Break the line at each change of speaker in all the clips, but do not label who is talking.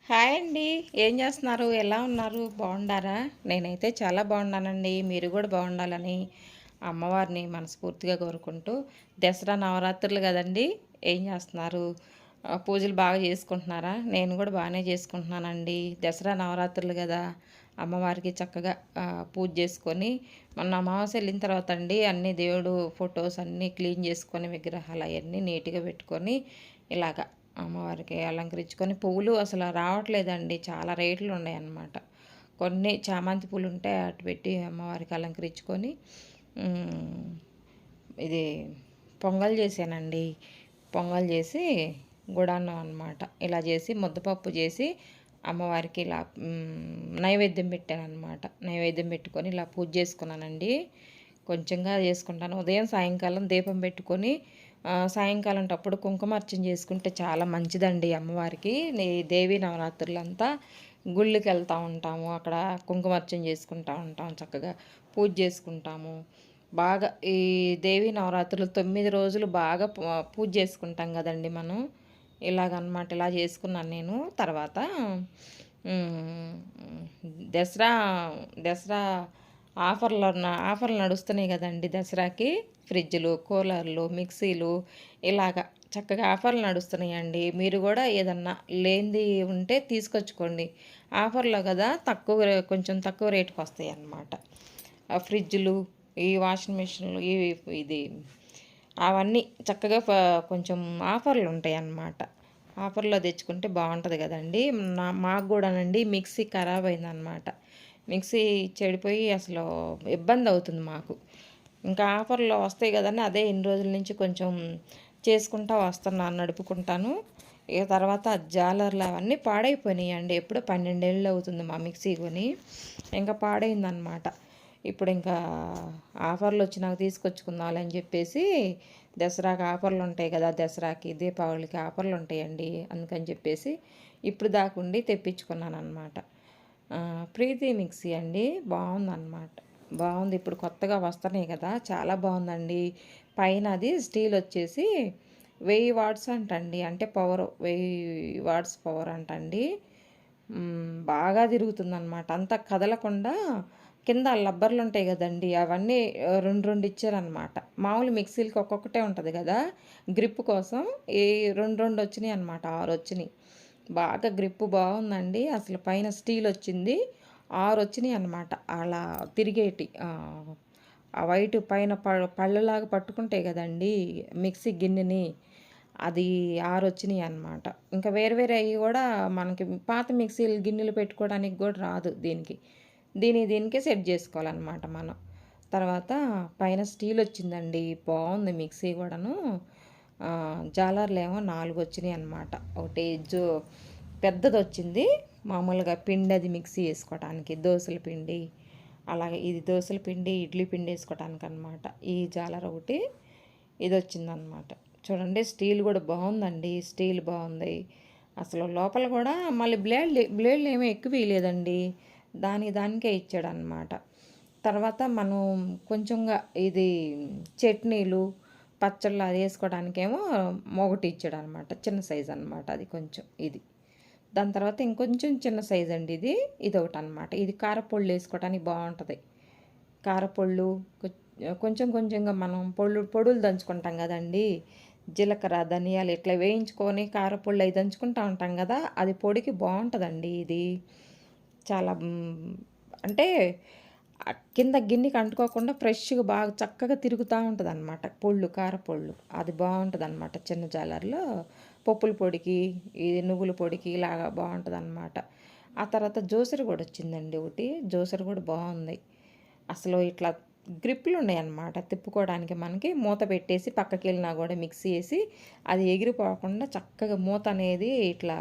Hi అండి. ఏం చేస్తున్నారు? ఎలా ఉన్నారు? బాగుండారా? నేనైతే చాలా బాగున్నానండి. మీరు కూడా బాగుండాలని అమ్మవారిని మనస్ఫూర్తిగా కోరుకుంటూ దసరా నవరాత్రులు కదండి. ఏం చేస్తున్నారు? పూజలు బాగా చేసుకుంటున్నారా? నేను కూడా బాగానే చేసుకుంటున్నానండి. దసరా నవరాత్రులు కదా, అమ్మవారికి చక్కగా పూజ చేసుకొని మొన్న అమావాస్య వెళ్ళిన తర్వాత అండి అన్ని దేవుడు ఫొటోస్ అన్నీ క్లీన్ చేసుకొని విగ్రహాలు అవన్నీ నీట్గా పెట్టుకొని ఇలాగా అమ్మవారికి అలంకరించుకొని పువ్వులు అసలు రావట్లేదండి. చాలా రేట్లు ఉన్నాయన్నమాట. కొన్ని చామంతి పూలు ఉంటే అటు పెట్టి అమ్మవారికి అలంకరించుకొని ఇది పొంగల్ చేశానండి. పొంగల్ చేసి గుడాన్నం అనమాట. ఇలా చేసి ముద్దపప్పు చేసి అమ్మవారికి ఇలా నైవేద్యం పెట్టానమాట. నైవేద్యం పెట్టుకొని ఇలా పూజ చేసుకున్నానండి. కొంచెంగా చేసుకుంటాను. ఉదయం సాయంకాలం దీపం పెట్టుకొని సాయంకాలం టప్పుడు కుంకుమార్చన చేసుకుంటే చాలా మంచిదండి అమ్మవారికి. దేవీ నవరాత్రులంతా గుళ్ళకి వెళ్తూ ఉంటాము. అక్కడ కుంకుమార్చన చేసుకుంటూ ఉంటాం. చక్కగా పూజ చేసుకుంటాము. బాగా ఈ దేవీ నవరాత్రులు 9 రోజులు బాగా పూజ చేసుకుంటాం కదండి మనం. ఇలాగనమాట. ఇలా చేసుకున్నాను నేను. తర్వాత దసరా దసరా ఆఫర్లు నడుస్తున్నాయి కదండి దసరాకి. ఫ్రిడ్జ్లు, కూలర్లు, మిక్సీలు ఇలాగ చక్కగా ఆఫర్లు నడుస్తున్నాయండి. మీరు కూడా ఏదన్నా లేనిది ఉంటే తీసుకొచ్చుకోండి. ఆఫర్లో కదా కొంచెం తక్కువ రేటుకి వస్తాయి అన్నమాట. ఫ్రిడ్జ్లు, ఈ వాషింగ్ మిషన్లు, ఇది అవన్నీ చక్కగా కొంచెం ఆఫర్లు ఉంటాయి అన్నమాట. ఆఫర్లో తెచ్చుకుంటే బాగుంటుంది కదండి. మాకు కూడానండి మిక్సీ ఖరాబ్ అయిందనమాట. మిక్సీ చెడిపోయి అసలు ఇబ్బంది అవుతుంది మాకు. ఇంకా ఆఫర్లో వస్తాయి కదండి, అదే ఇన్ని రోజుల నుంచి కొంచెం చేసుకుంటా వస్తున్నాను, నడుపుకుంటాను. ఇక తర్వాత జాలర్లు అవన్నీ పాడైపోయినాయి అండి. ఎప్పుడో 12 ఏళ్ళు అవుతుంది మా మిక్సీ కొని. ఇంకా పాడైందనమాట. ఇప్పుడు ఇంకా ఆఫర్లు వచ్చినాక తీసుకొచ్చుకుందాం అని చెప్పేసి దసరాకి ఆఫర్లు ఉంటాయి కదా, దసరాకి దీపావళికి ఆఫర్లు ఉంటాయండి. అందుకని చెప్పేసి ఇప్పుడు దాకుండి తెప్పించుకున్నాను అనమాట. ప్రీతి మిక్సీ అండి. బాగుందన్నమాట. బాగుంది. ఇప్పుడు కొత్తగా వస్తున్నాయి కదా, చాలా బాగుందండి. పైన అది స్టీల్ వచ్చేసి 1000 వాట్స్ అంటండి. అంటే పవర్ 1000 వాట్స్ పవర్ అంటండి. బాగా తిరుగుతుందన్నమాట. అంతా కదలకుండా కింద లబ్బర్లు ఉంటాయి కదండి, అవన్నీ రెండు రెండు ఇచ్చారనమాట. మామూలు మిక్సీలకి ఒక్కొక్కటే ఉంటుంది కదా, గ్రిప్ కోసం ఈ రెండు రెండు వచ్చినాయి అనమాట. 6 వచ్చినాయి. బాగా గ్రిప్ బాగుందండి. అసలు పైన స్టీల్ వచ్చింది. 6 వచ్చినాయి అనమాట. అలా తిరిగేటి ఆ వైట్ పైన పళ్ళలాగా పట్టుకుంటాయి కదండి మిక్సీ గిన్నెని, అది 6 వచ్చినాయి అనమాట. ఇంకా వేరు వేరే అవి కూడా మనకి పాత మిక్సీలు గిన్నెలు పెట్టుకోవడానికి కూడా రాదు దీనికి. దీనికే సెట్ చేసుకోవాలన్నమాట మనం. తర్వాత పైన స్టీల్ వచ్చిందండి. బాగుంది మిక్సీ కూడాను. జాలర్లు ఏమో 4 వచ్చినాయి అనమాట. ఒకటి పెద్దది వచ్చింది, మామూలుగా పిండి అది మిక్సీ వేసుకోవటానికి, దోశల పిండి అలాగే ఇది దోశల పిండి, ఇడ్లీ పిండి వేసుకోవటానికి అనమాట. ఈ జాలర్ ఒకటి ఇది వచ్చిందనమాట. చూడండి, స్టీల్ కూడా బాగుందండి. స్టీల్ బాగుంది అసలు. లోపల కూడా మళ్ళీ బ్లేడ్లు ఏమీ ఎక్కువ వేయలేదండి. దానికే ఇచ్చాడనమాట. తర్వాత మనం కొంచెంగా ఇది చట్నీలు, పచ్చళ్ళు అది వేసుకోవడానికేమో ఒకటి ఇచ్చాడు అనమాట. చిన్న సైజు అనమాట అది కొంచెం. ఇది దాని తర్వాత ఇంకొంచెం చిన్న సైజు అండి ఇది ఒకటి అనమాట. ఇది కారపొళ్ళు వేసుకోవడానికి బాగుంటుంది. కారపొళ్ళు కొంచెం కొంచెంగా మనం పొడులు దంచుకుంటాం కదండి. జీలకర్ర, ధనియాలు ఇట్లా వేయించుకొని కారపొళ్ళు అవి దంచుకుంటూ ఉంటాం కదా, అది పొడికి బాగుంటుందండి ఇది. చాలా అంటే కింద గిన్నెకి అంటుకోకుండా ఫ్రెష్గా బాగా చక్కగా తిరుగుతూ ఉంటుంది అనమాట. కారపొళ్ళు అది బాగుంటుంది అనమాట. చిన్న జాలర్లో పప్పుల పొడికి, ఇది నువ్వుల పొడికి ఇలాగా బాగుంటుంది అనమాట. ఆ తర్వాత జ్యూసర్ కూడా వచ్చిందండి ఒకటి. జ్యూసర్ కూడా బాగుంది. అసలు ఇట్లా గ్రిప్పులు ఉన్నాయన్నమాట తిప్పుకోవడానికి. మనకి మూత పెట్టేసి పక్కకి వెళ్ళినా కూడా మిక్సీ వేసి అది ఎగిరిపోకుండా చక్కగా మూత అనేది ఇట్లా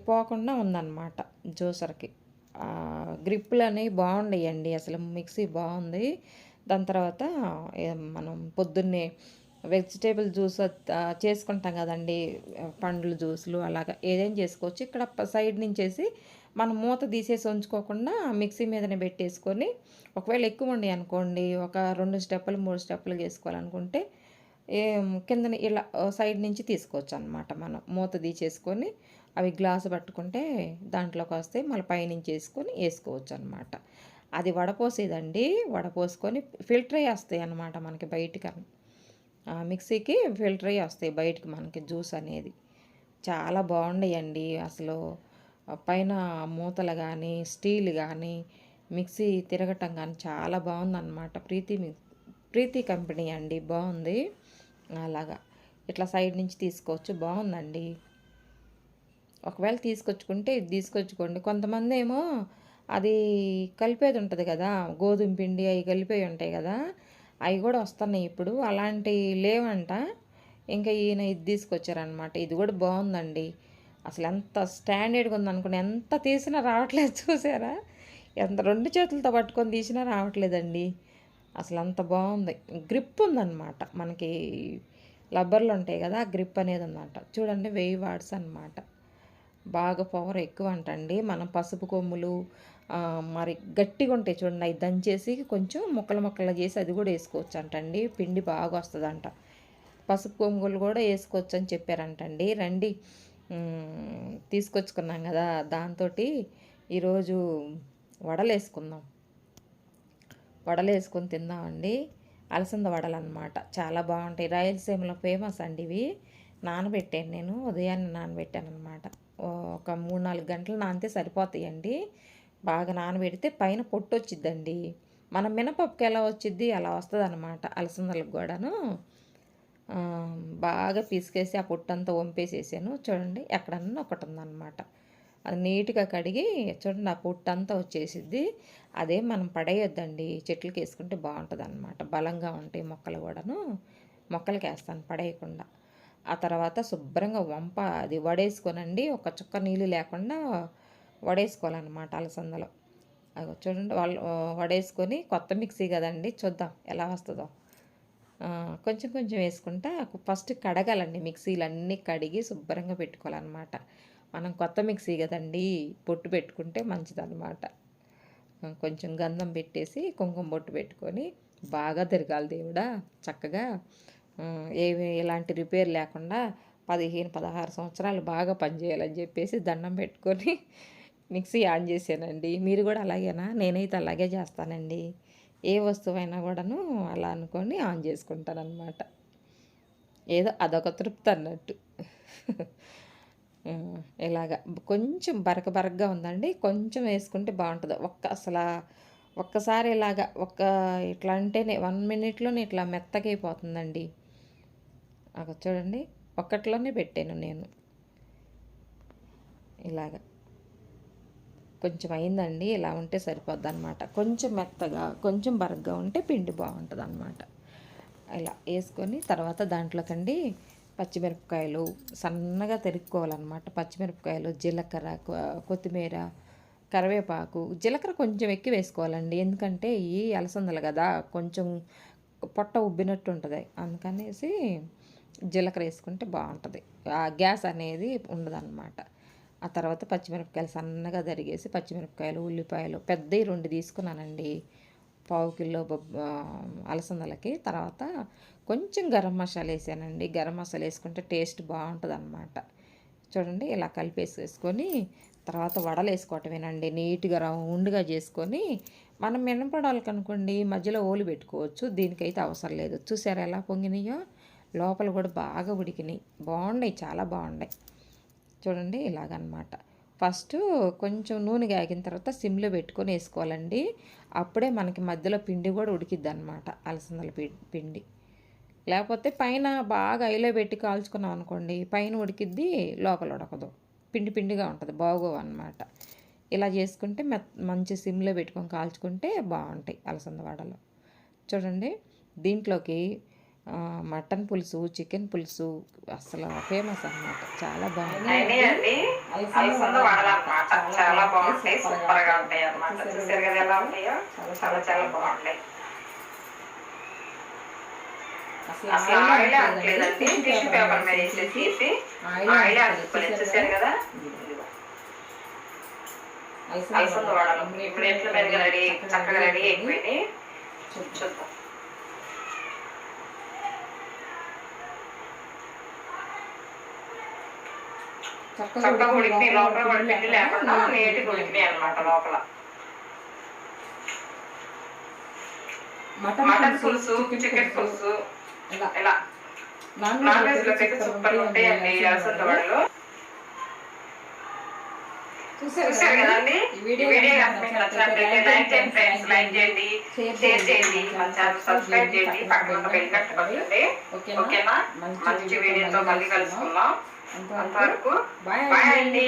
పోకుండా ఉందన్నమాట జ్యూసర్కి. గ్రిప్పులు అనేవి బాగున్నాయండి. అసలు మిక్సీ బాగుంది. దాని తర్వాత మనం పొద్దున్నే వెజిటేబుల్ జ్యూస్ చేసుకుంటాం కదండి, పండ్ల జ్యూసులు అలాగా ఏదైనా చేసుకోవచ్చు. ఇక్కడ సైడ్ నుంచేసి మనం మూత తీసేసి ఉంచుకోకుండా మిక్సీ మీదనే పెట్టేసుకొని, ఒకవేళ ఎక్కువ ఉండి అనుకోండి, ఒక 2 స్టెప్పులు 3 స్టెప్పులు చేసుకోవాలనుకుంటే కిందని ఇలా సైడ్ నుంచి తీసుకోవచ్చు అనమాట. మనం మూత తీసేసుకొని అవి గ్లాసు పట్టుకుంటే దాంట్లోకి వస్తే మళ్ళీ పైనుంచి వేసుకోవచ్చు అనమాట. అది వడపోసేదండి. వడపోసుకొని ఫిల్టర్ అయ్యి వస్తాయి అన్నమాట మనకి బయటికి. మిక్సీకి ఫిల్టర్ అయ్యి వస్తాయి బయటికి మనకి జ్యూస్ అనేది. చాలా బాగుండయండి అసలు. పైన మూతలు కానీ స్టీల్ కానీ మిక్సీ తిరగటం కానీ చాలా బాగుందన్నమాట. ప్రీతి కంపెనీ అండి, బాగుంది. అలాగా ఇట్లా సైడ్ నుంచి తీసుకోవచ్చు, బాగుందండి. ఒకవేళ తీసుకొచ్చుకుంటే ఇది తీసుకొచ్చుకోండి. కొంతమంది ఏమో అది కలిపేది ఉంటుంది కదా, గోధుమ పిండి అవి కలిపేవి ఉంటాయి కదా, అవి కూడా వస్తున్నాయి ఇప్పుడు. అలాంటివి లేవంట. ఇంకా ఈయన ఇది తీసుకొచ్చారనమాట. ఇది కూడా బాగుందండి. అసలు ఎంత స్టాండర్డ్గా ఉందనుకుని ఎంత తీసినా రావట్లేదు, చూసారా? ఎంత 2 చేతులతో పట్టుకొని తీసినా రావట్లేదండి. అసలు అంత బాగుంది. గ్రిప్ ఉందన్నమాట. మనకి రబ్బర్లు ఉంటాయి కదా, ఆ గ్రిప్ అనేది ఉందంట. చూడండి 1000 వాట్స్ అనమాట. బాగా పవర్ ఎక్కువ అంటండి. మనం పసుపు కొమ్ములు మరి గట్టిగా ఉంటాయి చూడండి, అవి దంచేసి కొంచెం ముక్కలు చేసి అది కూడా వేసుకోవచ్చు అంటండి. పిండి బాగా వస్తుందంట. పసుపు కొమ్ములు కూడా వేసుకోవచ్చు అని చెప్పారంటండి. రండి, తీసుకొచ్చుకున్నాం కదా, దాంతో ఈరోజు వడలు వేసుకుందాం. వడలు వేసుకొని తిందామండి. అలసంద వడలు అనమాట. చాలా బాగుంటాయి. రాయలసీమలో ఫేమస్ అండి ఇవి. నానబెట్టాను నేను, ఉదయాన్నే నానబెట్టాను అనమాట. ఒక 3-4 గంటలు నానితే సరిపోతాయండి. బాగా నానబెడితే పైన పొట్టు వచ్చిద్దండి. మనం మినపప్పుకి ఎలా వచ్చిద్ది అలా వస్తుంది అనమాట అలసందలకు కూడాను. బాగా పిసికేసి ఆ పొట్టంతా వంపేసేసాను. చూడండి ఎక్కడన్నా ఒకటి ఉందన్నమాట. అది నీట్గా కడిగి చూడండి, ఆ పొట్టంతా వచ్చేసిద్ది. అదే మనం పడేయొద్దండి, చెట్లకి వేసుకుంటే బాగుంటుంది అనమాట. బలంగా ఉంటాయి మొక్కలు కూడాను. మొక్కలకి వేస్తాను పడేయకుండా. ఆ తర్వాత శుభ్రంగా అది వడేసుకోనండి. ఒక చుక్క నీళ్ళు లేకుండా వడేసుకోవాలన్నమాట అలసందలో. అది చూడండి వడేసుకొని, కొత్త మిక్సీ కదండి, చూద్దాం ఎలా వస్తుందో. కొంచెం కొంచెం వేసుకుంటా ఫస్ట్ కడగాలండి. మిక్సీలు అన్నీ కడిగి శుభ్రంగా పెట్టుకోవాలన్నమాట. మనం కొత్త మిక్సీ కదండి, పొట్టు పెట్టుకుంటే మంచిదన్నమాట. కొంచెం గంధం పెట్టేసి కుంకుమ బొట్టు పెట్టుకొని బాగా తిరగాలి దేవుడా చక్కగా. ఎలాంటి రిపేర్ లేకుండా 15-16 సంవత్సరాలు బాగా పనిచేయాలని చెప్పేసి దండం పెట్టుకొని మిక్సీ ఆన్ చేశానండి. మీరు కూడా అలాగేనా? నేనైతే అలాగే చేస్తానండి. ఏ వస్తువైనా కూడాను అలా అనుకొని ఆన్ చేసుకుంటానన్నమాట. ఏదో అదొక తృప్తి అన్నట్టు. ఇలాగ కొంచెం బరకగా ఉందండి. కొంచెం వేసుకుంటే బాగుంటుంది. ఒక్కసారి ఇలాగ ఇట్లా అంటేనే 1 మినిట్లోనే ఇట్లా మెత్తగైపోతుందండి. అక్కడ చూడండి, ఒక్కట్లోనే పెట్టాను నేను. ఇలాగ కొంచెం అయిందండి. ఇలా ఉంటే సరిపోద్ది అనమాట. కొంచెం మెత్తగా కొంచెం బరగ్గా ఉంటే పిండి బాగుంటుంది అనమాట. ఇలా వేసుకొని తర్వాత దాంట్లోకండి పచ్చిమిరపకాయలు సన్నగా తరుక్కోవాలన్నమాట. పచ్చిమిరపకాయలు, జీలకర్ర, కొత్తిమీర, కరివేపాకు. జీలకర్ర కొంచెం ఎక్కువ వేసుకోవాలండి, ఎందుకంటే ఈ అలసందలు కదా కొంచెం పొట్ట ఉబ్బినట్టు ఉంటుంది. అందుకనేసి జీలకర్ర వేసుకుంటే బాగుంటుంది. ఆ గ్యాస్ అనేది ఉండదన్నమాట. ఆ తర్వాత పచ్చిమిరపకాయలు సన్నగా తరిగేసి, పచ్చిమిరపకాయలు, ఉల్లిపాయలు పెద్దవి 2 తీసుకున్నానండి 1/2 కిలో అలసందలకి. తర్వాత కొంచెం గరం మసాలా వేసానండి. గరం మసాలా వేసుకుంటే టేస్ట్ బాగుంటుంది అన్నమాట. చూడండి ఇలా కలిపేసేసుకొని తర్వాత వడలు వేసుకోవటమేనండి. నీట్గా రౌండ్గా చేసుకొని, మనం మినపడోళ్ళకి అనుకోండి మధ్యలో ఓలు పెట్టుకోవచ్చు. దీనికైతే అవసరం లేదు. చూసారా ఎలా పొంగినాయో? లోపల కూడా బాగా ఉడికినాయి. బాగున్నాయి, చాలా బాగున్నాయి. చూడండి ఇలాగనమాట. ఫస్ట్ కొంచెం నూనె కాగిన తర్వాత సిమ్లో పెట్టుకొని వేసుకోవాలండి. అప్పుడే మనకి మధ్యలో పిండి కూడా ఉడికిద్ది అనమాట, అలసందల పిండి. లేకపోతే పైన బాగా ఐలో పెట్టి కాల్చుకున్నాం అనుకోండి, పైన ఉడికిద్ది, లోపల ఉడకదు, పిండి పిండిగా ఉంటుంది, బాగోవు అనమాట. ఇలా చేసుకుంటే మంచి సిమ్లో పెట్టుకొని కాల్చుకుంటే బాగుంటాయి అలసంద వడలు. చూడండి దీంట్లోకి మటన్ పులుసు, చికెన్ పులుసు అసలు ఫేమస్ అనమాట. చాలా బాగుంటాయి.
అలసంద వడలు అన్నమాట. చాలా బాగుంటాయి, సూపర్గా ఉంటాయి అన్నమాట. చూసారు కదా ఎలా ఉంటాయో? చాలా చాలా బాగుంటాయి. అసలు ఆయిల్ అనట్లేదండి, టిష్యూ పేపర్ మీద వేసేసి ఆయిల్ అనుకోలేదు. చూసారు కదా అలసంద వడలు ఇప్పుడు ఎట్ల మీదగా చక్కగా రెడీ అయిపోయినాయి. చూద్దాం. చక్కగా ఉడికినాయి, లోపల కూడా పిండి లేకుండా నీట్గా ఉడికినాయి అనమాట లోపల. మటన్ పులుసు, చికెన్ పులుసు ఇలా నాన్ వెజ్ లోకి అయితే సూపర్ ఉంటాయండి అలసంద వడలు. చూసారు కదండి. ఈ వీడియో కనుక మీకు నచ్చినట్లయితే లైక్ చేయండి ఫ్రెండ్స్, లైక్ చేయండి, షేర్ చేయండి, మన ఛానల్ సబ్స్క్రైబ్ చేయండి, పక్కన ఉన్న బెల్ గంట కొట్టండి. ఓకేనా? మంచి వీడియోతో మళ్ళీ కలుసుకుందాం. అంతవరకు బాయ్ అండి.